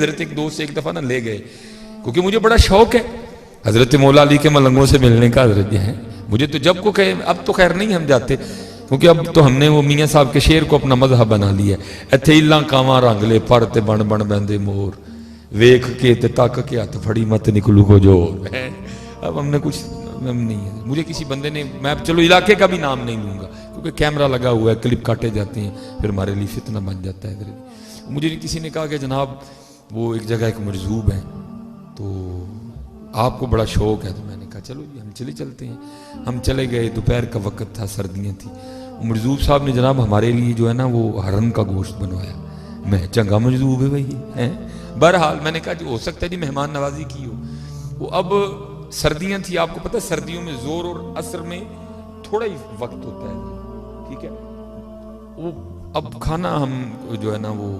حضرت ایک دوست ایک دفعہ نا لے گئے، کیونکہ مجھے بڑا شوق ہے حضرت مولا علی کے ملنگوں سے ملنے کا حضرت جی ہیں، مجھے تو جب کو کہے، اب تو خیر نہیں ہم جاتے کیونکہ اب تو ہم نے وہ میاں صاحب کے شعر کو اپنا مذہب بنا لیا ہے، ایتھے الاں کاواں رنگ لے پر تے بن بن بندے مور، ویکھ کے تے تک کے ہاتھ پھڑی مت نکلو کو جور ہے۔ اب ہم نے کچھ نہیں ہے، مجھے کسی بندے نے، میں چلو علاقے کا بھی نام نہیں لوں گا کیونکہ کیمرہ لگا ہوا ہے، کلپ کاٹے جاتے ہیں، پھر ہمارے لیے فتنہ بن جاتا ہے۔ مجھے کسی نے کہا کہ جناب وہ ایک جگہ ایک مجذوب ہے تو آپ کو بڑا شوق ہے، تو میں نے کہا چلو جی ہم چلتے ہیں۔ ہم چلے گئے، دوپہر کا وقت تھا، سردیاں تھیں۔ مجذوب صاحب نے جناب ہمارے لیے جو ہے نا وہ ہرن کا گوشت بنوایا۔ میں چنگا مجذوب ہے بھائی ہے۔ بہرحال میں نے کہا جو ہو سکتا ہے جی مہمان نوازی کی ہو۔ وہ اب سردیاں تھی، آپ کو پتہ سردیوں میں زور اور عصر میں تھوڑا ہی وقت ہوتا ہے، ٹھیک ہے۔ وہ اب کھانا ہم جو ہے نا وہ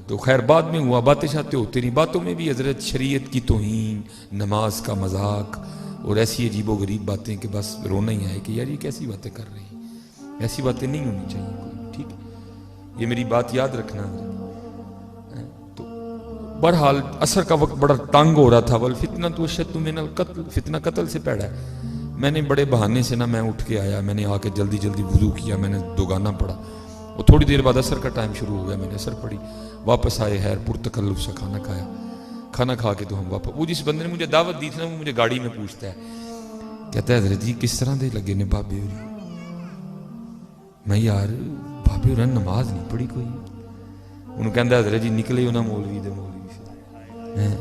تو خیر بعد میں ہوا، باتیں شاتیں ہوتی رہی، باتوں میں بھی حضرت شریعت کی توہین، نماز کا مذاق اور ایسی عجیب و غریب باتیں کہ بس رونا ہی آئے کہ یار یہ کیسی باتیں کر رہی ہیں، ایسی باتیں نہیں ہونی چاہیے کوئی، ٹھیک ہے، یہ میری بات یاد رکھنا۔ تو بہرحال عصر کا وقت بڑا تنگ ہو رہا تھا، والفتنۃ اشد من القتل، فتنہ قتل سے پیڑا ہے۔ میں نے بڑے بہانے سے نا میں اٹھ کے آیا، میں نے آ کے جلدی وضو کیا، میں نے دوگانا پڑھا، اور تھوڑی دیر بعد عصر کا ٹائم شروع ہو گیا، میں نے عصر پڑھی، واپس آئے، خیر پرتکلف سے کھانا کھایا، کھانا کھا کے تو ہم واپس، وہ جس بندے نے مجھے دعوت دی تھی نا وہ مجھے گاڑی میں پوچھتا ہے، کہتا ہے حضرت جی کس طرح دے لگے نے بابے ہوری؟ میں یار بابے ہوری نماز نہیں پڑھی کوئی، انہوں کہتا ہے حضرت جی نکلے ہو نا مولوی دے مولوی سے،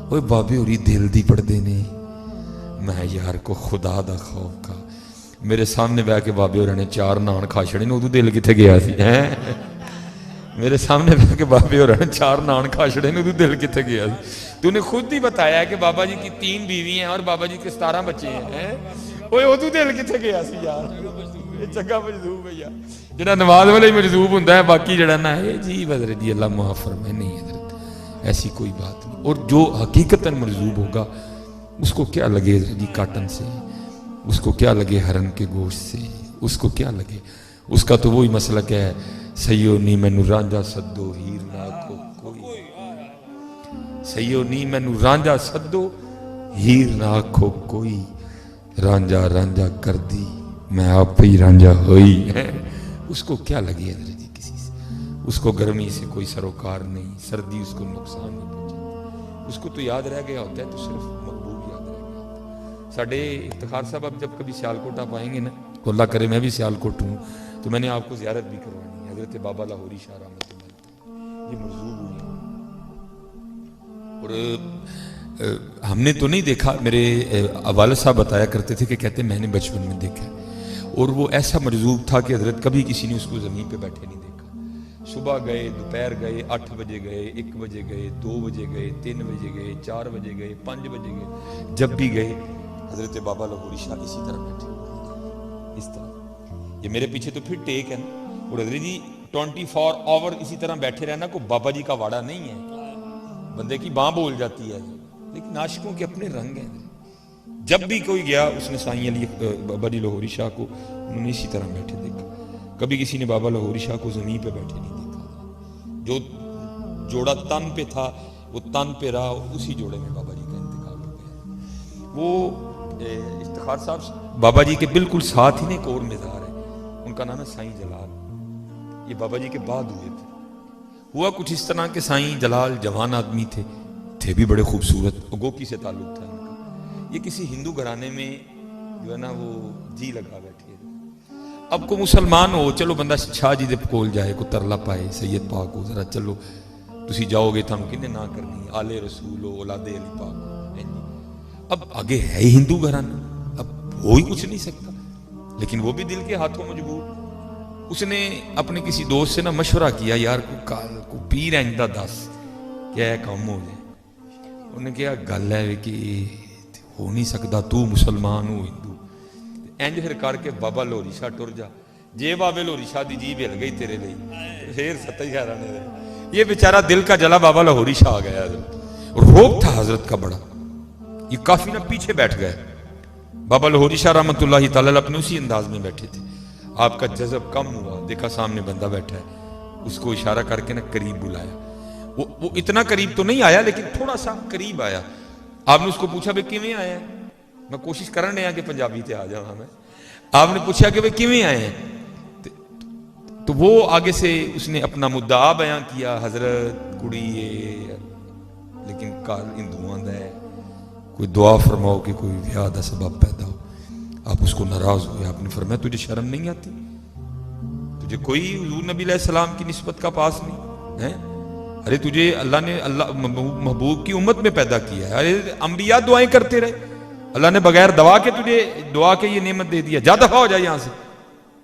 اوہ بابے ہوری دل دی پڑھ دے نے۔ میں یار کو خدا دا خوف کا، میرے سامنے بیٹھ کے بابے ہوری نے 4 نان کھا چھڑے نے، ادو دل کتنے گیا سی ہیں، میرے سامنے بیٹھ کے بابے ہوری نے 4 نان کھا چھڑے نے، ادو دل کتنے گیا سی۔ تو نے خود ہی بتایا کہ بابا جی کی 3 بیوی ہیں اور بابا جی کے 17 بچے ہیں، اوہ ادو دل کتنے گیا سی یار، یہ چنگا مجذوب ہے یار، جڑا نماز والے مجذوب ہوندا ہے، باقی جڑا نا ہے جی حضرت جی اللہ معاف فرمائے، نہیں حضرت ایسی کوئی بات نہیں۔ اور جو حقیقتاً مجذوب ہوگا اس کو کیا لگے جی کاٹن سے، اس کو کیا لگے ہرن کے گوشت سے، اس کو کیا لگے، اس کا تو وہی مسلک ہے، سیو نی مینو رانجا سدو ہیر نہ کو کوئی، سیو نی مینو رانجا سدو ہیر نہ آکھو کوئی، رانجا رانجا کر دی میں آپ ہی رانجا ہوئی ہے۔ اس کو کیا لگی حضرت جی کسی سے، اس کو گرمی سے کوئی سروکار نہیں، سردی اس کو نقصان نہیں پہنچاتی، اس کو تو یاد رہ گیا ہوتا ہے تو صرف محبوب یاد رہ گیا ہوتا ہے۔ ساڑھے افتخار صاحب اب جب کبھی سیالکوٹ آپ آئیں گے نا تو اللہ کرے میں بھی سیالکوٹ ہوں تو میں نے آپ کو زیارت بھی کروانی ہے، حضرت بابا لاہوری شاہ رحمۃ اللہ، یہ مرزوق ہوئی ہیں۔ اور ہم نے تو نہیں دیکھا، میرے والد صاحب بتایا کرتے تھے کہ کہتے میں نے بچپن میں دیکھا ہے، اور وہ ایسا مرزوق تھا کہ حضرت کبھی کسی نے اس کو زمین پہ بیٹھے نہیں دیکھا۔ صبح گئے، دوپہر گئے، 8 بجے گئے، 1 بجے گئے، 2 بجے گئے، 3 بجے گئے، 4 بجے گئے، 5 بجے گئے، جب بھی گئے حضرت بابا لاہوری شاہ اسی طرح بیٹھے، اس طرح۔ یہ میرے پیچھے تو پھر ٹیک ہے نا، اور حضرت جی 24 آور اسی طرح بیٹھے رہنا کوئی بابا جی کا واڑا نہیں ہے، بندے کی باں بول جاتی ہے، لیکن عاشقوں کے اپنے رنگ ہیں۔ جب بھی کوئی گیا اس نے سائیں علی بابا جی لاہوری شاہ کو انہوں نے اسی طرح بیٹھے دیکھا، کبھی کسی نے بابا لاہوری شاہ کو زمین پہ بیٹھے نہیں دیکھا۔ جو جوڑا تن پہ تھا وہ تن پہ رہا، اسی جوڑے میں بابا جی کا انتقال ہو گیا۔ وہ افتخار صاحب بابا جی کے بالکل ساتھ ہی نے ایک اور مزار ہے، ان کا نام ہے سائیں جلال، یہ بابا جی کے بعد ہوئے تھے۔ ہوا کچھ اس طرح کہ سائیں جلال جوان آدمی تھے بھی بڑے خوبصورت، گوکی سے تعلق تھا ان کا۔ یہ کسی ہندو گھرانے میں جو ہے نا وہ جی لگا بیٹھے۔ اب کو مسلمان ہو چلو بندہ شاہ جی دے کول جائے، کو ترلا پائے سید پاک ہو ذرا چلو تسی جاؤ گے تھانوں کنے نہ کرنی، آل رسول ہو اولاد علی پاک ہو۔ اب آگے ہے ہی ہندو گھرانا، اب ہو ہی کچھ نہیں سکتا، لیکن وہ بھی دل کے ہاتھوں مجبور۔ اس نے اپنے کسی دوست سے نا مشورہ کیا، یار کو پیر اینجدہ دس کیا کام ہو جائے۔ انہوں نے کہا گل ہے کہ ہو نہیں سکتا، تو مسلمان ہو ہندو، اینج پھر کر کے بابا لاہوری شاہ ٹر جا، جے بابے لاہوری شاہ دی جیب ہل گئی تیرے لئی پھر ستائی حیرانے دے۔ یہ بیچارہ دل کا جلا بابا لاہوری شاہ آ گیا حضرت، اور روب تھا حضرت کا بڑا، یہ کافی نہ پیچھے بیٹھ گئے۔ بابا لاہوری شاہ رحمۃ اللہ تعالی اپنے اسی انداز میں بیٹھے تھے، آپ کا جذب کم ہوا، دیکھا سامنے بندہ بیٹھا ہے، اس کو اشارہ کر کے نہ قریب بلایا۔ وہ اتنا قریب تو نہیں آیا لیکن تھوڑا سا قریب آیا. آپ نے اس کو پوچھا بھائی کیویں آیا ہے, میں کوشش کرنے آ کہ پنجابی تے آ جاؤں میں. آپ نے پوچھا کہ بھائی کیویں آئے ہیں, تو وہ آگے سے اس نے اپنا مدعا بیان کیا, حضرت کڑی ہے لیکن کال ہندوؤں دا ہے, کوئی دعا فرماؤ کہ کوئی ویاہ دا سبب پیدا ہو. آپ اس کو ناراض ہوئے, آپ نے فرمایا تجھے شرم نہیں آتی, تجھے کوئی حضور نبی علیہ السلام کی نسبت کا پاس نہیں ہے؟ ارے تجھے اللہ نے اللہ محبوب کی امت میں پیدا کیا ہے, ارے انبیاء دعائیں کرتے رہے, اللہ نے بغیر دعا کے تجھے دعا کے یہ نعمت دے دیا, جا دفع ہو جائے یہاں سے.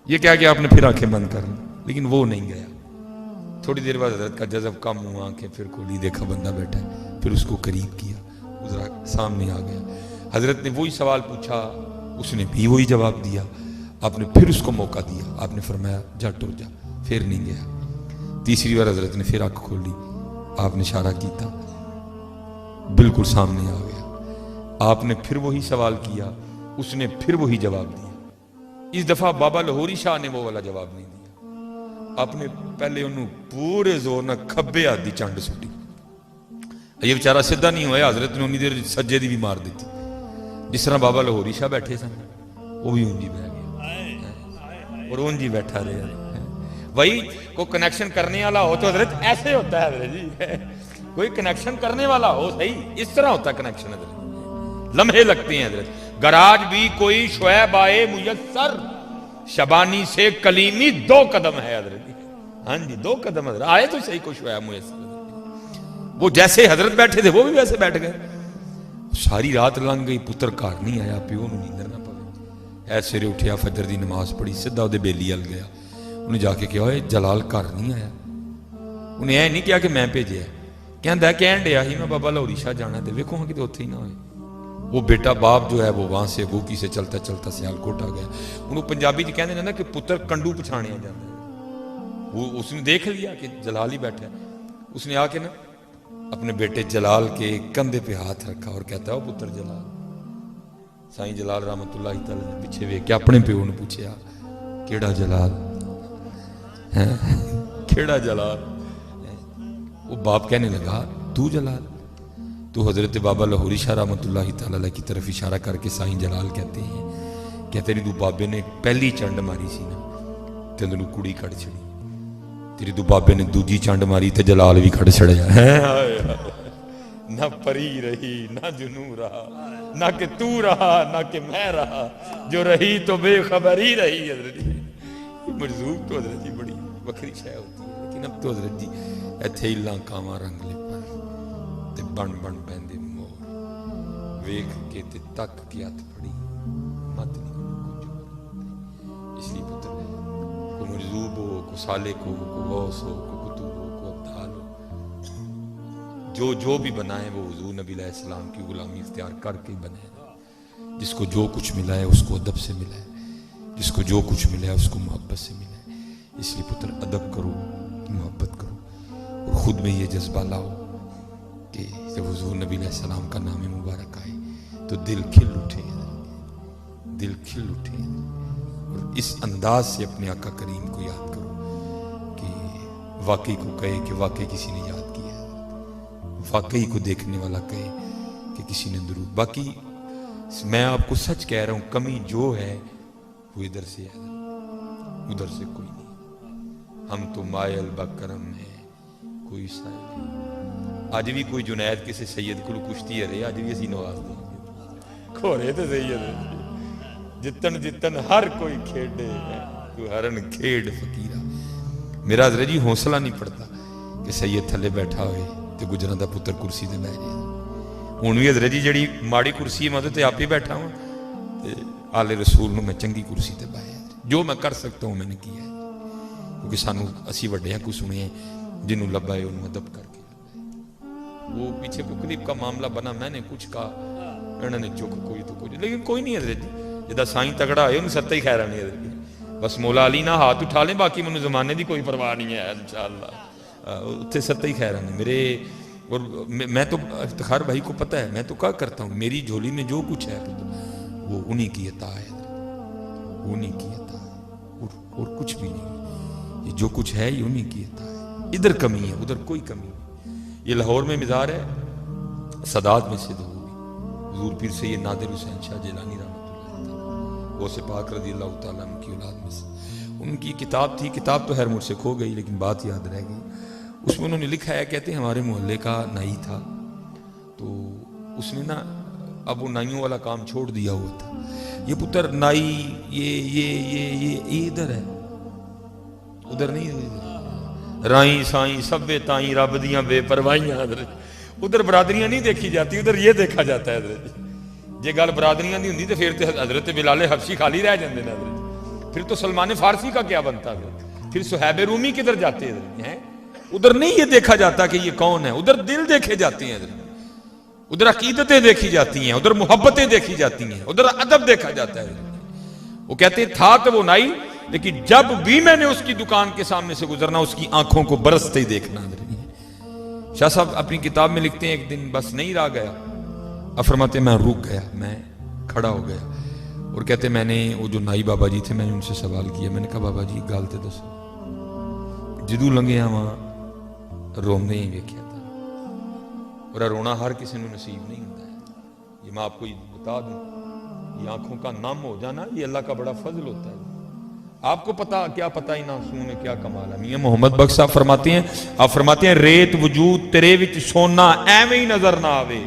یہ کیا کہ آپ نے پھر آنکھیں بند کر لی, لیکن وہ نہیں گیا. تھوڑی دیر بعد حضرت کا جذب کم ہوا, آنکھیں پھر کھولی, دیکھا بندہ بیٹھا ہے, پھر اس کو قریب کیا, ذرا سامنے آ گیا. حضرت نے وہی سوال پوچھا, اس نے بھی وہی جواب دیا. آپ نے پھر اس کو موقع دیا, آپ نے فرمایا جا ٹر جا, پھر نہیں گیا. تیسری بار حضرت نے پھر آنکھ کھولی, آپ نے اشارہ کیتا, بالکل سامنے آ گیا. آپ نے پھر وہی سوال کیا, اس نے پھر وہی جواب دیا. اس دفعہ بابا لاہوری شاہ نے وہ والا جواب نہیں دیا. آپ نے پہلے انہوں پورے زور نہ کھبے ہاتھ دی چانڈ سٹی, یہ بیچارہ سیدھا نہیں ہوا. حضرت نے انہی دیر سجے دی بھی مار دیتی. جس طرح بابا لاہوری شاہ بیٹھے سن وہ بھی اونجی بہ گیا اور اونجی بیٹھا رہے. وہی کوئی کنیکشن کرنے والا ہو تو حضرت ایسے ہوتا ہے حضرت جی, کوئی کنیکشن کرنے والا ہو صحیح اس طرح ہوتا ہے کنیکشن. حضرت لمحے لگتے ہیں حضرت. گراج بھی کوئی شعیب آئے میسر, شبانی سے کلیمی 2 قدم ہے حضرت. ہاں جی 2 قدم حضرت آئے تو صحیح کوئی شعیب میسر. وہ جیسے حضرت بیٹھے تھے وہ بھی ویسے بیٹھ گئے. ساری رات لنگ گئی, پتر گھر نہیں آیا, پیو نوں نیندر نہ پوے. ایسے سویرے اٹھیا, فجر دی نماز پڑھی, سیدھا اودے بیلی ال گیا. انہیں جا کے کہا اے جلال گھر نہیں آیا. انہیں اے نہیں کیا کہ میں بھیجیا, کہندا کہن ڈیا ہی میں بابا لاہوری شاہ جانا تے ویکھو ہاں کہ اوتھے ہی نہ ہوئے. وہ بیٹا باپ جو ہے وہ وہاں سے گوکی سے چلتا چلتا سیالکوٹ آ گیا. انہوں پنجابی جی کہندے نا کہ پتر کنڈو پچھاڑیا جاتا ہے. وہ اس نے دیکھ لیا کہ جلال ہی بیٹھا ہے. اس نے آ کے نا اپنے بیٹے جلال کے کندھے پہ ہاتھ رکھا اور کہتا ہے او پتر جلال. سائیں جلال رحمت اللہ تعالی نے پیچھے ویکھ کے اپنے پیو نے پوچھیا کیڑا جلال, کیڑا جلال. وہ باپ کہنے لگا تو جلال. تو حضرت بابا لاہوری شاہ رحمت اللہ تعالی کی طرف اشارہ کر کے سائیں جلال کہتے ہیں کہ تیری دو بابے نے پہلی چنڈ ماری سی نا تے تینوں کڑی کٹ چھڑی, تیری دو بابے نے دوجی چنڈ ماری تے جلال بھی کٹ چھڑیا. نہ پری رہی نہ جنوں رہا, نہ کہ تو رہا نہ کہ میں رہا, جو رہی تو بے خبر ہی رہی. حضرت جی مرزوق تو حضرت جی بڑی وکری شے ہوتی ہے, لیکن اب تو حضرت جی ایتھے ہی لانکاواں رنگ لے پر تے بن بن پیندے مور, ویکھ کے تے تک کے ہاتھ پھڑی مت نہیں کچھ. اس لیے پتر کو مرزوق ہو, کو سالک ہو, کو غوث ہو, کو قطب ہو, کو ابدال ہو, جو بھی بنائے وہ حضور نبی علیہ السلام کی غلامی اختیار کر کے بنے. جس کو جو کچھ ملا ہے اس کو ادب سے ملا ہے, جس کو جو کچھ ملا ہے اس کو محبت سے ملا ہے. اس لیے پتر ادب کرو, محبت کرو, اور خود میں یہ جذبہ لاؤ کہ جب حضور نبی علیہ السلام کا نام مبارک آئے تو دل کھل اٹھے, دل کھل اٹھے. اور اس انداز سے اپنے آقا کریم کو یاد کرو کہ واقعی کو کہے کہ واقعی کسی نے یاد کیا ہے, واقعی کو دیکھنے والا کہے کہ کسی نے درود. باقی میں آپ کو سچ کہہ رہا ہوں, کمی جو ہے وہ ادھر سے ہے, ادھر سے کوئی نہیں. ہم تو مائل بکرم ہیں, کوئی سائل نہیں. آج بھی کوئی جنید کسی سید کو کشتی ہے رہے, آج بھی اسی نواز دیں کھوڑے تو سید جتن جتن ہر کوئی کھیڑے تو ہرن کھیڑ فقیرہ. میرا حضرت جی حوصلہ نہیں پڑتا کہ سید تھلے بیٹھا ہوئے تو گجراں دا پتر کرسی تے بیٹھ جائے. ہن بھی حضرت جی جڑی ماڑی کرسی ہے میں تے آپ ہی بیٹھا ہوں, تے آل رسول نو میں چنگی کرسی تے بایا. جو میں کر سکتا ہوں میں نے کیا ہے, کیونکہ سانو اسی وڈیاں کو سنے ہیں جنہوں لبا ہے انہوں ادب کر کے. وہ پیچھے کو کلپ کا معاملہ بنا, میں نے کچھ کہا, انہوں نے چک کوئی تو کچھ, لیکن کوئی نہیں حضرت جی. جدا سائیں تگڑا ہے انہوں ستا ہی خیرہ نہیں حضرت جی. بس مولا علی نہ ہاتھ اٹھا لیں, باقی منو زمانے دی کوئی پرواہ نہیں ہے انشاءاللہ. اتھے ستا ہی خیرہ نہیں میرے. اور میں تو افتخار بھائی کو پتہ ہے, میں تو کیا کرتا ہوں, میری جھولی میں جو کچھ ہے وہ انہی کی عطا ہے, انہی کی عطا ہے, اور کچھ بھی نہیں. یہ جو کچھ ہے یہ انہی کی عطا ہے. ادھر کمی ہے ادھر کوئی کمی نہیں. یہ لاہور میں مزار ہے، سادات میں سے دو ہوگی، حضور پیر سید نادر حسین شاہ جیلانی رحمۃ اللہ تعالیٰ، غوث پاک رضی اللہ تعالیٰ عنہ کی اولاد میں سے. ان کی کتاب تھی، کتاب تو خیر مجھ سے کھو گئی لیکن بات یاد رہ گئی. اس میں انہوں نے لکھا ہے، کہتے ہیں ہمارے محلے کا نائی تھا، تو اس نے نا اب وہ نائیوں والا کام چھوڑ دیا ہوا تھا. یہ پتر نائی یہ ادھر ہے، ادھر نہیں، رائیں سائیں سبے تائیں رب دیاں بے پروائیاں، ادھر برادریاں نہیں دیکھی جاتی، ادھر یہ دیکھا جاتا ہے. حضرت جی گل برادریاں دی ہوندی تے پھر تے حضرت بلال حبشی خالی رہ جاندے نے حضرت، پھر تو سلمان فارسی کا کیا بنتا حضرت، پھر صہیب رومی کدھر جاتے ہیں؟ ادھر نہیں یہ دیکھا جاتا کہ یہ کون ہے، ادھر دل دیکھے جاتے ہیں حضرت، ادھر عقیدتیں دیکھی جاتی ہیں، ادھر محبتیں دیکھی جاتی ہیں، ادھر ادب دیکھا جاتا ہے. وہ کہتے تھا تو وہ نائی، لیکن جب بھی میں نے اس کی دکان کے سامنے سے گزرنا اس کی آنکھوں کو برستے ہی دیکھنا. شاہ صاحب اپنی کتاب میں لکھتے ہیں ایک دن بس نہیں رہا گیا، اب فرماتے میں رک گیا، میں کھڑا ہو گیا، اور کہتے میں نے وہ جو نائی بابا جی تھے میں نے ان سے سوال کیا، میں نے کہا بابا جی گالتے دسو، جدو لنگے ہاں روندے ہی ویکھیا تھا، اور رونا ہر کسی نے نصیب نہیں ہوتا ہے. یہ میں آپ کو بتا دوں، یہ آنکھوں کا نم ہو جانا یہ اللہ کا بڑا فضل ہوتا ہے. آپ کو پتا کیا پتہ ہی نہ آنسوں میں کیا کمال ہے. میاں محمد بخش صاحب فرماتے ہیں، آپ فرماتے ہیں ریت وجود تیرے وچ سونا ایویں ہی نظر نہ آوے.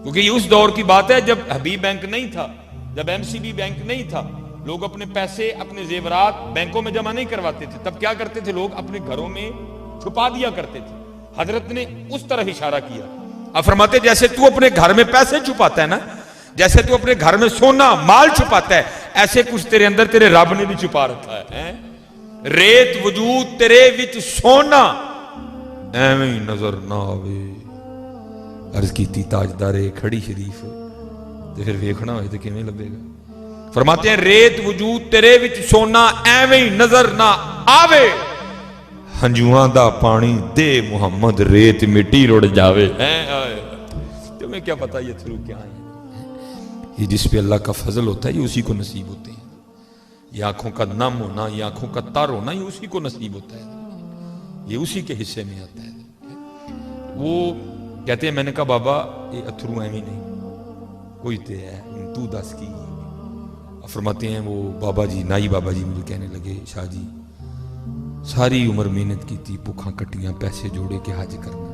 کیونکہ یہ اس دور کی بات ہے جب حبیب بینک نہیں تھا، جب ایم سی بی بینک نہیں تھا، لوگ اپنے پیسے اپنے زیورات بینکوں میں جمع نہیں کرواتے تھے. تب کیا کرتے تھے لوگ؟ اپنے گھروں میں چھپا دیا کرتے تھے. حضرت نے اس طرح اشارہ کیا. آپ فرماتے جیسے تو اپنے گھر میں پیسے چھپاتا ہے نا، جیسے تو اپنے گھر میں سونا مال چھپاتا ہے، ایسے کچھ تیرے اندر تیرے رب نے بھی چھپا رکھا ہے. ریت وجود تیرے وچ سونا ایویں ہی نظر نہ آوے. عرض کیتی تاجدار کھڑی شریف تے پھر ویکھنا ہوئے تے کیویں لبے گا. فرماتے ہیں ریت وجود تیرے وچ سونا ایویں ہی نظر نہ آوے، ہنجواں دا پانی دے محمد ریت مٹی رڑ جاوے. تمہیں کیا پتا یہ تھرو کیا ہے؟ یہ جس پہ اللہ کا فضل ہوتا ہے یہ اسی کو نصیب ہوتے ہیں. یہ آنکھوں کا نم ہونا، یہ آنکھوں کا تر ہونا، یہ اسی کو نصیب ہوتا ہے، یہ اسی کے حصے میں آتا ہے. وہ کہتے ہیں میں نے کہا بابا یہ اتھرو ایویں نہیں، کوئی تے ہے تو دس کی. فرماتے ہیں وہ بابا جی نائی بابا جی مجھے کہنے لگے شاہ جی ساری عمر محنت کی تھی، بھوکھاں کٹیاں، پیسے جوڑے کے حج کرنا،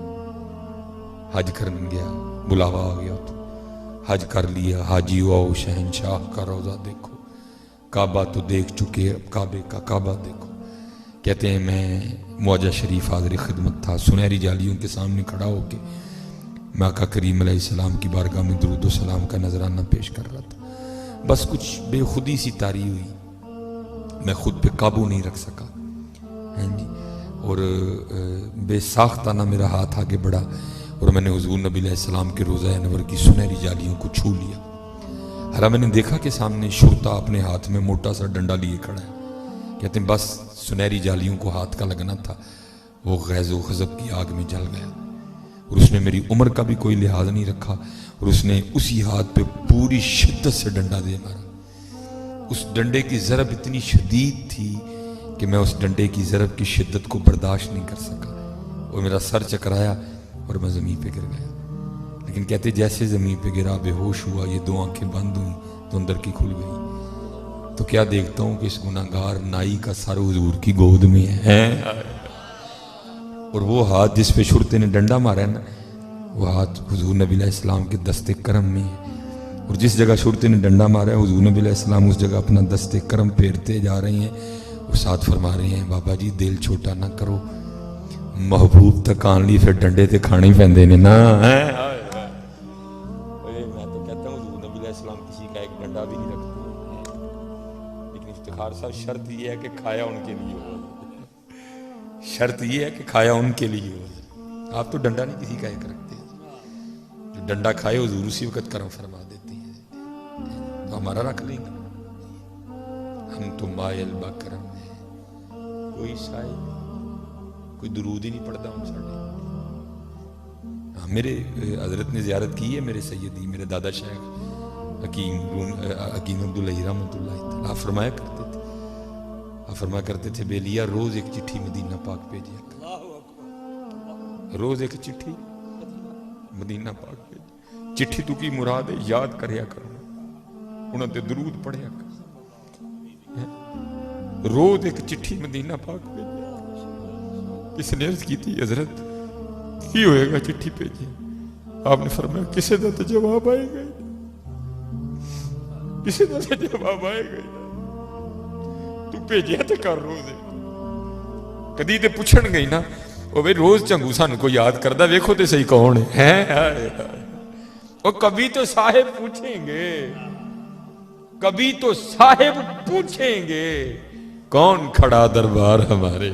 حج کرنے گیا، بلاوا آ گیا تو حج کر لیا. حاجی آؤ شہنشاہ کا روزہ دیکھو، کعبہ تو دیکھ چکے، اب کعبے کا کعبہ دیکھو. کہتے ہیں میں معجہ شریف حاضر خدمت تھا، سنہری جالیوں کے سامنے کھڑا ہو کے میں آقا کریم علیہ السلام کی بارگاہ میں درود و سلام کا نذرانہ پیش کر رہا تھا. بس کچھ بے خودی سی طاری ہوئی، میں خود پہ قابو نہیں رکھ سکا جی، اور بے ساختانہ میرا ہاتھ آگے بڑھا اور میں نے حضور نبی علیہ السلام کے روضہ انور کی سنہری جالیوں کو چھو لیا. حالانکہ میں نے دیکھا کہ سامنے شرطہ اپنے ہاتھ میں موٹا سا ڈنڈا لیے کھڑا ہے. کہتے ہیں بس سنہری جالیوں کو ہاتھ کا لگنا تھا، وہ غیظ و غضب کی آگ میں جل گیا، اور اس نے میری عمر کا بھی کوئی لحاظ نہیں رکھا، اور اس نے اسی ہاتھ پہ پوری شدت سے ڈنڈا دے مارا. اس ڈنڈے کی ضرب اتنی شدید تھی کہ میں اس ڈنڈے کی ضرب کی شدت کو برداشت نہیں کر سکا، اور میرا سر چکرایا اور میں زمین پہ گر گیا. لیکن کہتے جیسے زمین پہ گرا بے ہوش ہوا، یہ دو آنکھیں بند ہوئیں تو اندر کی کھل گئی، تو کیا دیکھتا ہوں کہ اس گناہگار نائی کا سر حضور کی گود میں ہے، اور وہ ہاتھ جس پہ شرطے نے ڈنڈا مارا ہے نا، وہ ہاتھ حضور نبی علیہ السلام کے دست کرم میں ہے. اور جس جگہ شرطے نے ڈنڈا مارا ہے حضور نبی علیہ السلام اس جگہ اپنا دست کرم پھیرتے جا رہے ہیں، اور ساتھ فرما رہے ہیں بابا جی دل چھوٹا نہ کرو، محبوب تک آن لی پھر ڈنڈے تے کھانے ہی پہندے نے نا. میں تو کہتا ہوں حضور نبی علیہ السلام کسی کا ایک ڈنڈا بھی نہیں رکھتے، لیکن افتخار صاحب شرط یہ ہے کہ کھایا ان کے لیے ہو، شرط یہ ہے کہ کھایا ان کے لیے ہو. آپ تو ڈنڈا نہیں کسی کا ایک رکھتے، جو ڈنڈا کھائے حضور اسی وقت کرم فرما دیتے ہیں. تو ہمارا رکھ لیں گے، ہم تو مائل با کرم ہیں، کوئی سائل کوئی درود ہی نہیں پڑھتا ہم ساڑھے. میرے حضرت نے زیارت کی ہے، میرے سیدی میرے دادا شیخ حکیم عبداللہ رحمۃ اللہ تعالیٰ فرمایا کرتے تھے، فرمایا کرتے تھے بے لیا روز ایک چٹھی مدینہ پاک بھیجیا کر. روز ایک چٹھی مدینہ پاک بھیجی. چٹھی تو کی مراد ہے یاد کریا کرو, انہوں تے درود پڑھیا کرو. روز ایک چٹھی مدینہ پاک بھیجی. کس نے عرض کی تھی حضرت کی ہوئے گا چٹھی بھیجی؟ آپ نے فرمایا کسی دا تو جواب آئے گا, کسی دا تو جواب آئے گا, تو بھیجیا تو کر روز. کدی تے پوچھن گئی نا وہ بھائی روز چنگو سانو کو یاد کردا ویکھو تے صحیح کون ہے. وہ کبھی تو صاحب پوچھیں گے, کبھی تو صاحب پوچھیں گے کون کھڑا دربار ہمارے.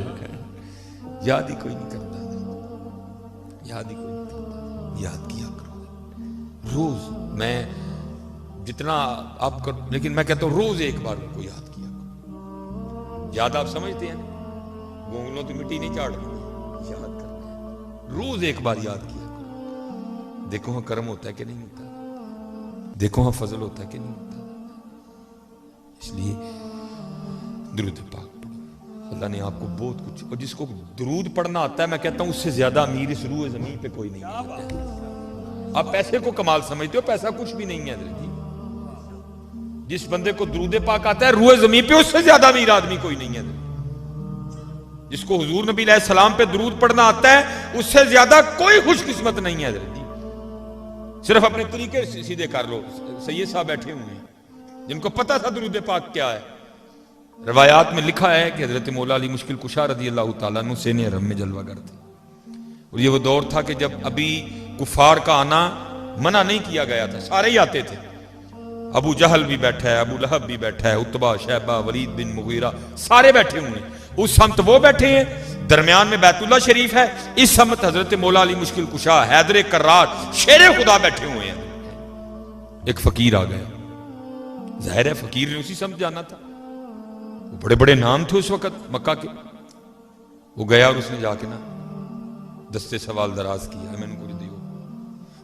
یاد ہی کوئی نہیں کرتا, یاد ہی کوئی نہیں کرتا. یاد کیا کرو روز. میں جتنا آپ کر, لیکن میں کہتا ہوں روز ایک بار ان کو یاد کیا کرو. یاد آپ سمجھتے ہیں گونگلوں تو مٹی نہیں چاڑ, یاد کرنا ہے. روز ایک بار یاد کیا کرو. دیکھو ہاں کرم ہوتا ہے کہ نہیں ہوتا, دیکھو ہاں فضل ہوتا ہے کہ نہیں ہوتا. اس لیے درود پاک پڑھو. اللہ نے آپ کو بہت کچھ, اور جس کو درود پڑھنا آتا ہے میں کہتا ہوں اس سے زیادہ امیر اس روح زمین پہ کوئی نہیں ہے. آپ پیسے کو کمال سمجھتے ہو, پیسہ کچھ بھی نہیں ہے حضرت جی. جس بندے کو درود پاک آتا ہے روح زمین پہ اس سے زیادہ امیر آدمی کوئی نہیں ہے. جس کو حضور نبی علیہ السلام پہ درود پڑھنا آتا ہے اس سے زیادہ کوئی خوش قسمت نہیں ہے حضرت جی. صرف اپنے طریقے سیدھے کر لو. سید صاحب بیٹھے ہوئے ہیں جن کو پتہ تھا درود پاک کیا ہے. روایات میں لکھا ہے کہ حضرت مولا علی مشکل کشا رضی اللہ تعالیٰ عنہ سین حرم میں جلوہ گر تھے, اور یہ وہ دور تھا کہ جب ابھی کفار کا آنا منع نہیں کیا گیا تھا, سارے ہی آتے تھے. ابو جہل بھی بیٹھا ہے, ابو لہب بھی بیٹھا ہے, عتبہ, شیبہ, ولید بن مغیرہ, سارے بیٹھے ہوئے ہیں. اس سمت وہ بیٹھے ہیں, درمیان میں بیت اللہ شریف ہے, اس سمت حضرت مولا علی مشکل کشا, حیدر کرار, شیر خدا بیٹھے ہوئے ہیں. ایک فقیر آ گیا, ظاہر ہے فقیر نے اسی سمت جانا تھا, وہ بڑے بڑے نام تھے اس وقت مکہ کے. وہ گیا اور اس نے جا کے نا دستے سوال دراز کیا, میں نے کو دیو.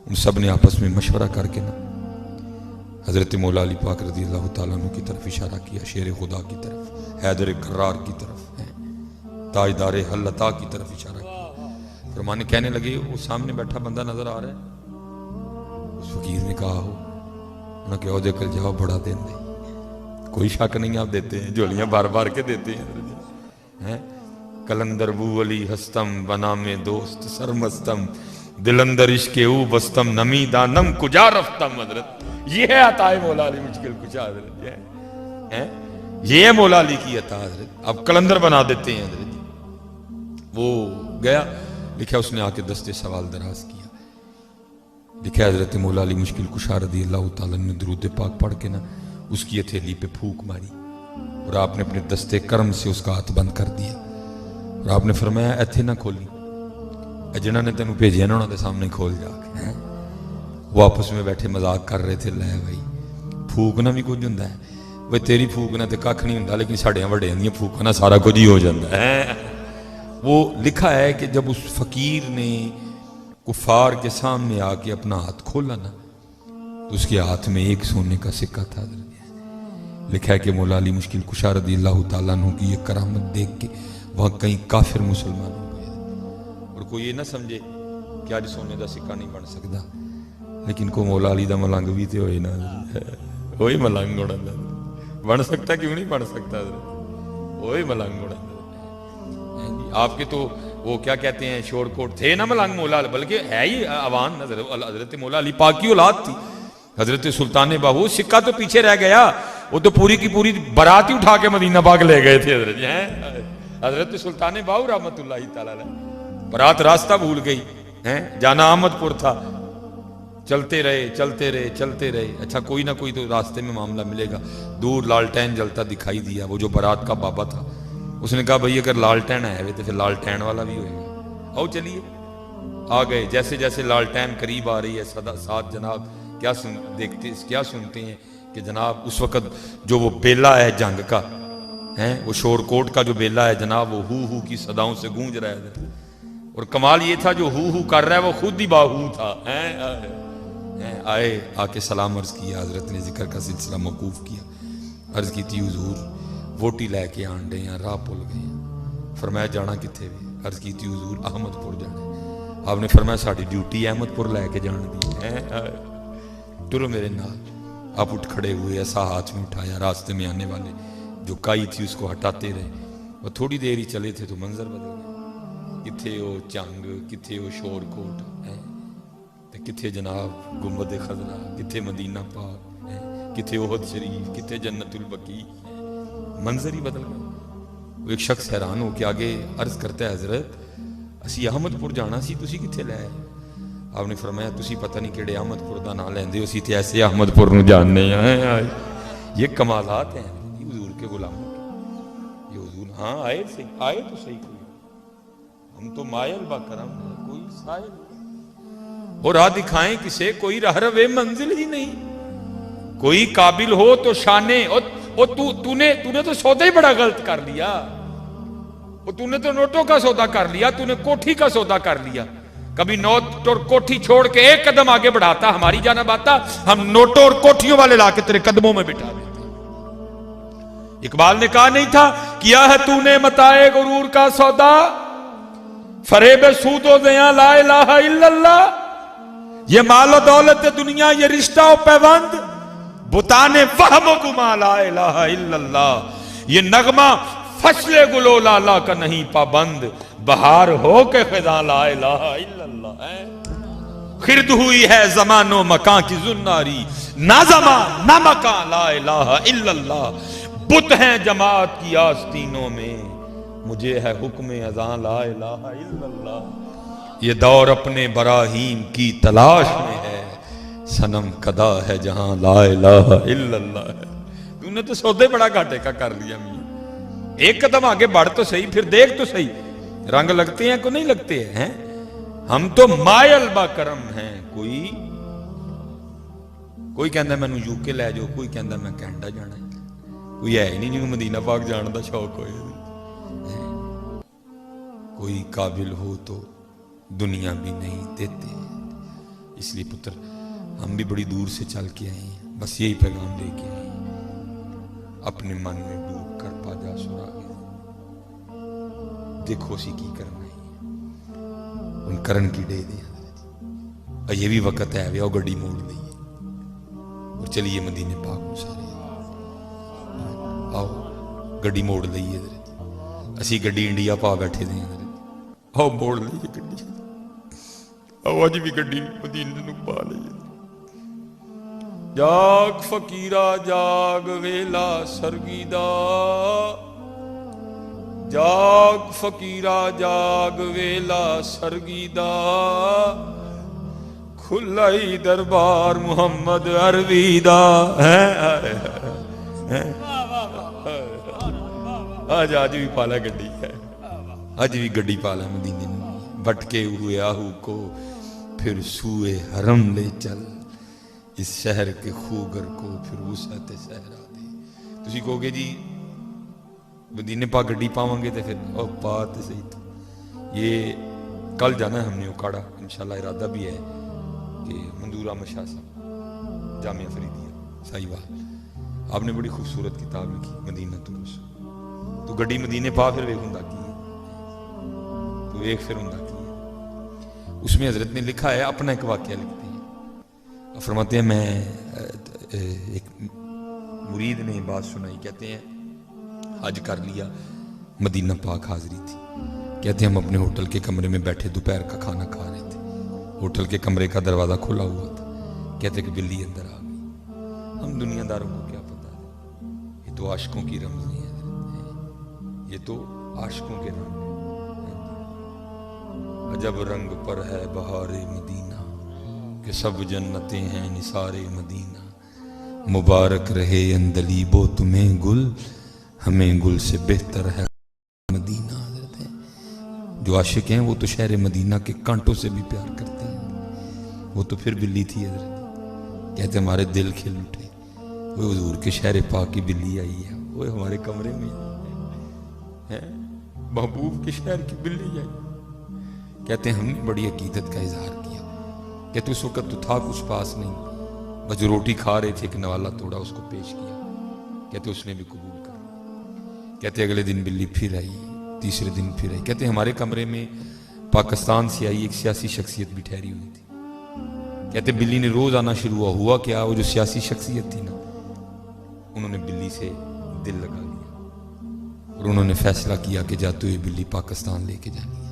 ان سب نے آپس میں مشورہ کر کے نا حضرت مولا علی پاک رضی اللہ تعالیٰ عنہ کی طرف اشارہ کیا, شیر خدا کی طرف, حیدر کرار کی طرف, تاجدار حلتا کی طرف اشارہ کیا. فرمانے کہنے لگے وہ سامنے بیٹھا بندہ نظر آ رہا ہے؟ اس فقیر نے کہا ہو. انہوں نے کہا دے کل جاؤ بڑا دین دے. کوئی شک نہیں آپ دیتے ہیں, جولیاں بار بار کے دیتے ہیں. کلندر بو علی ہستم بنا میں دوست سرمستم, دلندر عشق او بستم نمی دانم کجا رفتم. حضرت یہ ہے عطا مولا علی مشکل کچا حضرت, یہ ہے مولا علی کی عطا حضرت. اب کلندر بنا دیتے ہیں حضرت. وہ گیا, لکھا اس نے آ کے دستے سوال دراز کیا. لکھا حضرت مولا علی مشکل کشا رضی اللہ تعالیٰ نے درود پاک پڑھ کے نا اس کی ہتھیلی پہ پھونک ماری, اور آپ نے اپنے دستے کرم سے اس کا ہاتھ بند کر دیا, اور آپ نے فرمایا ایتھے نہ کھولی, جنہوں نے تینوں بھیجیا نا انہوں نے سامنے کھول جا کے. وہ آپس میں بیٹھے مذاق کر رہے تھے, لے بھائی پھونکنا بھی کچھ ہوں ہے, وہ تیری پھونکنا تے کھ نہیں ہوں, لیکن ساڑھیاں وڈیاں دیاں پھونکنا سارا کچھ ہی ہو جاتا ہے. وہ لکھا ہے کہ جب اس فقیر نے کفار کے سامنے آ کے اپنا ہاتھ کھولا نا تو اس کے ہاتھ میں ایک سونے کا سکہ تھا. لکھا ہے کہ مولا علی مشکل کشا رضی اللہ تعالیٰ عنہ کی یہ کرامت دیکھ کے وہاں کئی کافر مسلمان ہو گئے. اور کوئی یہ نہ سمجھے کہ آج سونے کا سکہ نہیں بن سکتا, لیکن کو مولا علی دا ملنگ بھی تے ہوئی نا, وہی ملنگ ہونا بن سکتا, کیوں نہیں بن سکتا, وہی ملنگ ہونا. آپ کے تو وہ کیا کہتے ہیں شور کوٹ تھے نا ملنگ مولا, بلکہ ہے ہی عوان. حضرت مولا علی پاک کی اولاد تھی حضرت سلطان باہو. سکہ تو پیچھے رہ گیا, وہ تو پوری کی پوری بارات ہی اٹھا کے مدینہ پاک لے گئے تھے حضرت. حضرت سلطان باہو رحمت اللہ تعالیٰ علیہ, بارات راستہ بھول گئی, جانا احمد پور تھا. چلتے رہے چلتے رہے چلتے رہے, اچھا کوئی نہ کوئی تو راستے میں معاملہ ملے گا. دور لالٹین جلتا دکھائی دیا, وہ جو بارات کا بابا تھا اس نے کہا بھئی اگر لالٹین ہے تو پھر لالٹین والا بھی ہوئے گا, آؤ چلیے. آ گئے. جیسے جیسے لالٹین قریب آ رہی ہے ساتھ جناب کیا سنتے ہیں کہ جناب اس وقت جو وہ بیلا ہے جنگ کا, وہ شور کوٹ کا جو بیلا ہے جناب, وہ ہو کی صداؤں سے گونج رہا ہے. اور کمال یہ تھا جو ہو کر رہا ہے وہ خود ہی باہو تھا. آئے, آ کے سلام عرض کیا. حضرت نے ذکر کا سلسلہ موقوف کیا. عرض کی تھی حضور ووٹی لے کے آن ڈے ہیں, راہ پل گئے ہیں. فرمایا جانا کتنے بھی؟ عرض کی تھی حضور احمد پور جانا. آپ نے فرمایا ساری ڈیوٹی احمد پور لے کے جان دی ہے، ٹرو میرے نال۔ آپ اٹھ کھڑے ہوئے، ایسا ہاتھ میں اٹھایا، راستے میں آنے والے جو کائی تھی اس کو ہٹاتے رہے، وہ تھوڑی دیر ہی چلے تھے تو منظر بدل گیا، کتھے وہ چنگ، کتھے وہ شور کوٹ ہے، کتھے جناب گنبد خضرا، کتھے مدینہ پاک ہے، کتھے احد شریف، کتھے جنت البقیع، منظر ہی بدل گیا۔ وہ ایک شخص حیران ہو کے آگے عرض کرتا ہے حضرت اسی احمد پور جانا سی، تسی کتھے لے آئے؟ آپ نے فرمایا تسی پتہ نہیں کیڑے احمد پور دا نام لیندے ہو، اسی تے ایسے احمد پور نو جاننے ہیں۔ یہ کمالات ہیں یہ حضور کے غلاموں کے، یہ حضور ہاں آئے تو صحیح کوئی، ہم تو مائل با کرم ہے کوئی سائل، اور راہ دکھائیں کسے کوئی رہرو منزل ہی نہیں، کوئی قابل ہو تو شانے، تو نے تو سودا ہی بڑا غلط کر لیا، تو نے تو نوٹوں کا سودا کر لیا، تو نے کوٹھی کا سودا کر لیا۔ کبھی نوٹ اور کوٹھی چھوڑ کے ایک قدم آگے بڑھاتا، ہماری جانب آتا، ہم نوٹوں اور کوٹھیوں والے لا کے تیرے قدموں میں بٹھا دیتے۔ اقبال نے کہا نہیں تھا کیا ہے تو نے متاع غرور کا سودا، فریب سود و زیاں لا الہ الا اللہ، یہ مال و دولت دنیا، یہ رشتہ و پیوند، بتانے فہم و گما لا الہ الا اللہ، یہ نغمہ فصل گلو لالا کا نہیں پابند، بہار ہو کے خزاں لا الہ الا اللہ ہے، خرد ہوئی ہے زمان و مکان کی زناری، نہ زمان نہ مکان لا الہ الا اللہ، بت ہیں جماعت کی آستینوں میں، مجھے ہے حکم اذان لا الہ الا اللہ، یہ دور اپنے براہیم کی تلاش میں ہے، صنم کدا ہے جہاں لا الہ الا اللہ ہے۔ تو نے تو سودے بڑا گھاٹے کا کر لیا میاں، ایک قدم آگے بڑھ تو صحیح، پھر دیکھ تو صحیح رنگ لگتے ہیں کو نہیں لگتے ہیں، ہم تو مائل با کرم ہیں، کوئی کہندا میں یو کے لے جاؤ، کوئی کہندا میں کینیڈا جانا ہے، کوئی ہے ہی نہیں جنہوں مدینہ پاک جان دا شوق ہوئے، کوئی قابل ہو تو دنیا بھی نہیں دیتے۔ اس لیے پتر ہم بھی بڑی دور سے چل کے آئے ہیں، بس یہی پیغام لے کے آئے ہیں، اپنے من میں ڈوب کر پا جا سراغ، دیکھو سی کی کرنا ہے، ان کرن کی ڈے دے اور یہ بھی وقت ہے وہ گڈی موڑ دئیے اور چلیے مدینے پاک میں سارے آؤ گڈی موڑ لئیے، اسی گڈی انڈیا پا بیٹھے دیں، آؤ موڑ لئیے گڈی، آؤ اج بھی گڈی مدینے نو پا لئیے۔ جاگ فقیرہ جاگ ویلا سرگی دا، جاگ فقیرہ جاگ ویلا سرگی دا، کھلائی دربار محمد عربی دا، آج بھی پالا گڈی ہے، آج بھی گڈی پالا مدینے میں، بھٹکے ہوئے آہو کو پھر سوئے حرم لے چل، اس شہر کے خوگر کو پھر وسعت صحرا دے۔ تسی کہو گے جی مدینے پاک گڈی پاؤں گے تو پھر او پات صحیح، تو یہ کل جانا ہے ہم نے اکاڑا، انشاءاللہ ارادہ بھی ہے کہ منظور احمد شاہ صاحب جامعہ فریدیہ سائیوال، آپ نے بڑی خوبصورت کتاب لکھی مدینہ الرسول، تو گڈی مدینے پا پھر ویک ہوں کی ہے، تو ایک پھر ہوں کی ہے، اس میں حضرت نے لکھا ہے، اپنا ایک واقعہ لکھتے ہیں، فرماتے ہیں میں ایک مرید نے بات سنائی، کہتے ہیں حج کر لیا، مدینہ پاک حاضری تھی، کہتے ہیں ہم اپنے ہوٹل کے کمرے میں بیٹھے دوپہر کا کھانا کھا رہے تھے، ہوٹل کے کمرے کا دروازہ کھلا ہوا تھا، کہتے کہ بلی اندر آ گئی، ہم دنیا داروں کو کیا پتا ہے، یہ تو عاشقوں کی رمزیں ہیں، یہ تو عاشقوں کے رنگ ہیں، عجب رنگ پر ہے بہار مدینہ، کہ سب جنتیں ہیں نثار مدینہ، مبارک رہے اندلیب و تمہیں گل، ہمیں گل سے بہتر ہے مدینہ۔ حضرت ہے جو عاشق ہیں وہ تو شہر مدینہ کے کانٹوں سے بھی پیار کرتے ہیں، وہ تو پھر بلی تھی حضرت، کہتے ہمارے دل کھل اٹھے، وہ حضور کے شہر پاک کی بلی آئی ہے، وہ ہمارے کمرے میں ہے، محبوب کے شہر کی بلی آئی، کہتے ہیں ہم نے بڑی عقیدت کا اظہار کیا، کہتے اس وقت تو تھا کچھ پاس نہیں، بس جو روٹی کھا رہے تھے ایک نوالا توڑا اس کو پیش کیا، کہتے اس نے بھی قبول کر، کہتے اگلے دن بلی پھر آئی، تیسرے دن پھر آئی، کہتے ہمارے کمرے میں پاکستان سے آئی ایک سیاسی شخصیت بھی ٹھہری ہوئی تھی. کہتے بلی نے روز آنا شروع ہوا کیا, وہ جو سیاسی شخصیت تھی نا, انہوں نے بلی سے دل لگا لیا اور انہوں نے فیصلہ کیا کہ جاتے ہوئے بلی پاکستان لے کے جانی ہے.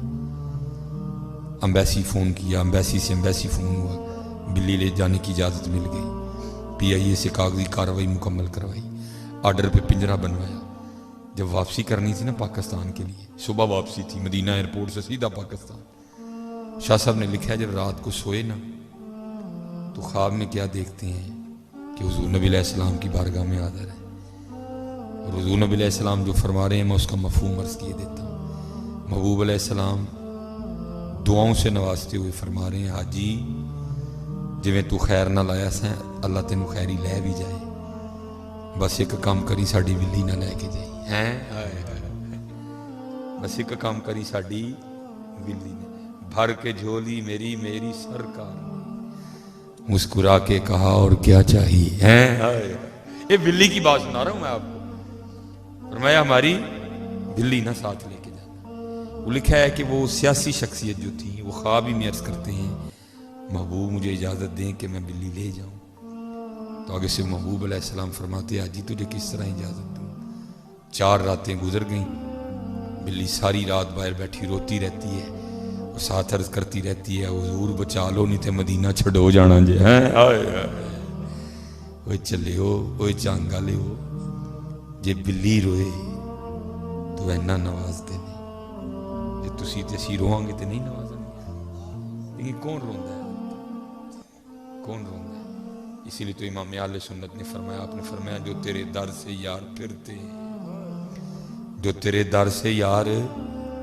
امبیسی فون کیا, امبیسی سے امبیسی فون ہوا, بلی لے جانے کی اجازت مل گئی. PIA سے کاغذی کارروائی مکمل کروائی, آرڈر پہ پنجرہ بنوایا. جب واپسی کرنی تھی نا پاکستان کے لیے, صبح واپسی تھی مدینہ ایئرپورٹ سے سیدھا پاکستان. شاہ صاحب نے لکھا ہے جب رات کو سوئے نا تو خواب میں کیا دیکھتے ہیں کہ حضور نبی علیہ السلام کی بارگاہ میں حاضر ہے, اور حضور نبی علیہ السلام جو فرما رہے ہیں میں اس کا مفہوم عرض کیے دیتا ہوں. محبوب علیہ السلام دعاؤں سے نوازتے ہوئے فرما رہے ہیں حاجی جویں تو خیر نہ لایا سیں اللہ تینوں خیری لے بھی جائے, بس ایک کام کری ساڈی بلی نہ لے کے جائی ہیں, بس ایک کام کری ساڈی بلی نے بھر کے جھولی میری میری سرکار مسکرا کے کہا اور کیا چاہیے ہیں. یہ بلی کی بات سنا رہا ہوں میں آپ کو. فرمایا ہماری بلی نہ ساتھ لے کے جانا. وہ لکھا ہے کہ وہ سیاسی شخصیت جو تھی وہ خواب ہی میں عرض کرتے ہیں محبوب مجھے اجازت دیں کہ میں بلی لے جاؤں. تو آگے سے محبوب علیہ السلام فرماتے حاجی تجھے کس طرح اجازت دوں. 4 راتیں گزر گئیں, بلی ساری رات باہر بیٹھی روتی رہتی ہے اور ساتھ عرض کرتی رہتی ہے حضور بچا لو نہیں تے مدینہ چھڑو جانا جے ہیں. وہ چلے ہو وہ چانگا لے ہو جے بلی روئے تو اینا نواز دے نہیں, جے تسی تے اسی روہاں گے تے نہیں نوازیں گے. لیکن کون روندا ہے, کون روندا ہے. اسی لیے تو امام اہل سنت نے فرمایا, آپ نے فرمایا جو تیرے در سے یار پھرتے ہیں, جو تیرے در سے یار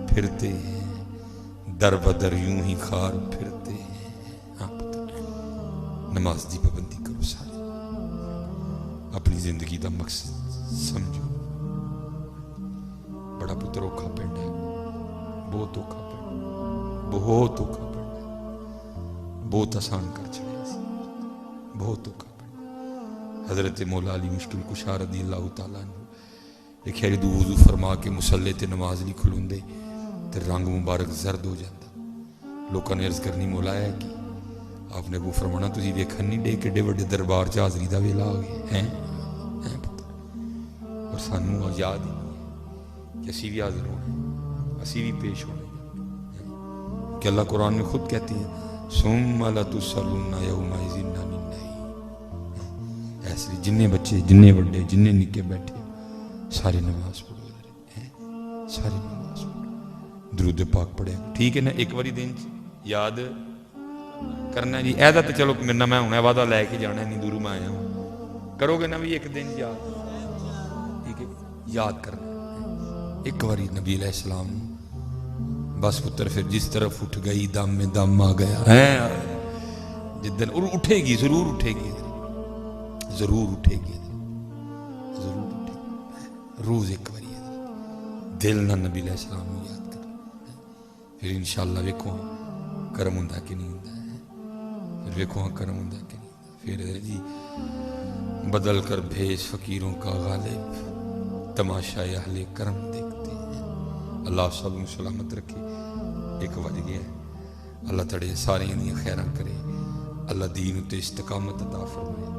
پھرتے ہیں در بدر یوں ہی خار پھرتے ہیں. ہاں پتر نماز دی پابندی کرو سارے, اپنی زندگی دا مقصد سمجھو. بڑا پتر اوکھا پنڈ ہے, بہت اوکھا پنڈ, بہت اوکھا پنڈ ہے, بہت آسان کر چھڑے سی, بہت اوکھا پنڈ. حضرت مولا علی مشکل کشا رضی اللہ تعالیٰ عنہ لکھے دو وضو فرما کے مسلح تے نماز لی کھلون دے تے رنگ مبارک زرد ہو جاتا. لوکاں نے عرض کرنی مولا ہے کہ آپ نے وہ فرمانا تسی ویکھن نہیں ڈے کہ ڈے وڈے دربار چ حاضری دا ویلا ہو گیا ہیں پتہ, اور سانوں یاد ہی نہیں ہے کہ اسی بھی حاضر ہونا, اسی بھی پیش ہونا کہ اللہ قرآن میں خود کہتی ہے ثم لتسألن یومئذ عن النعیم. ایسے جننے بچے جننے بڑے جننے نکے بیٹھے سارے نماز پڑھو, سارے نماز پڑھو, درود پاک پڑھے. ٹھیک ہے نا, ایک باری دن یاد کرنا جی. ایدا تو چلو میرے میں ہونا وعدہ لے کے جانا, نہیں دوروں میں آیا ہوں, کرو گے نا بھی ایک دن یاد, ٹھیک ہے یاد کرنا ایک باری نبی علیہ السلام. بس پتر پھر جس طرف اٹھ گئی دم میں دم آ گیا ہے جدن, اور اٹھے گی ضرور اٹھے گی, ضرور اٹھے گی, ضرور اٹھے گی. روز ایک باری دل نہ نبی علیہ السلام کو یاد کر, پھر انشاءاللہ ویکھو کرم ہوندا کہ نہیں ہوندا ہے, پھر ویکھو کرم ہوندا کہ نہیں ہوندا. پھر جی بدل کر بھیج فقیروں کا غالب تماشا اہل کرم دیکھتے ہیں. اللہ سب کو سلامت رکھے. ایک وج گیا ہے, اللہ تڑے سارے خیراں کرے, اللہ دین تے استقامت عطا فرمائے.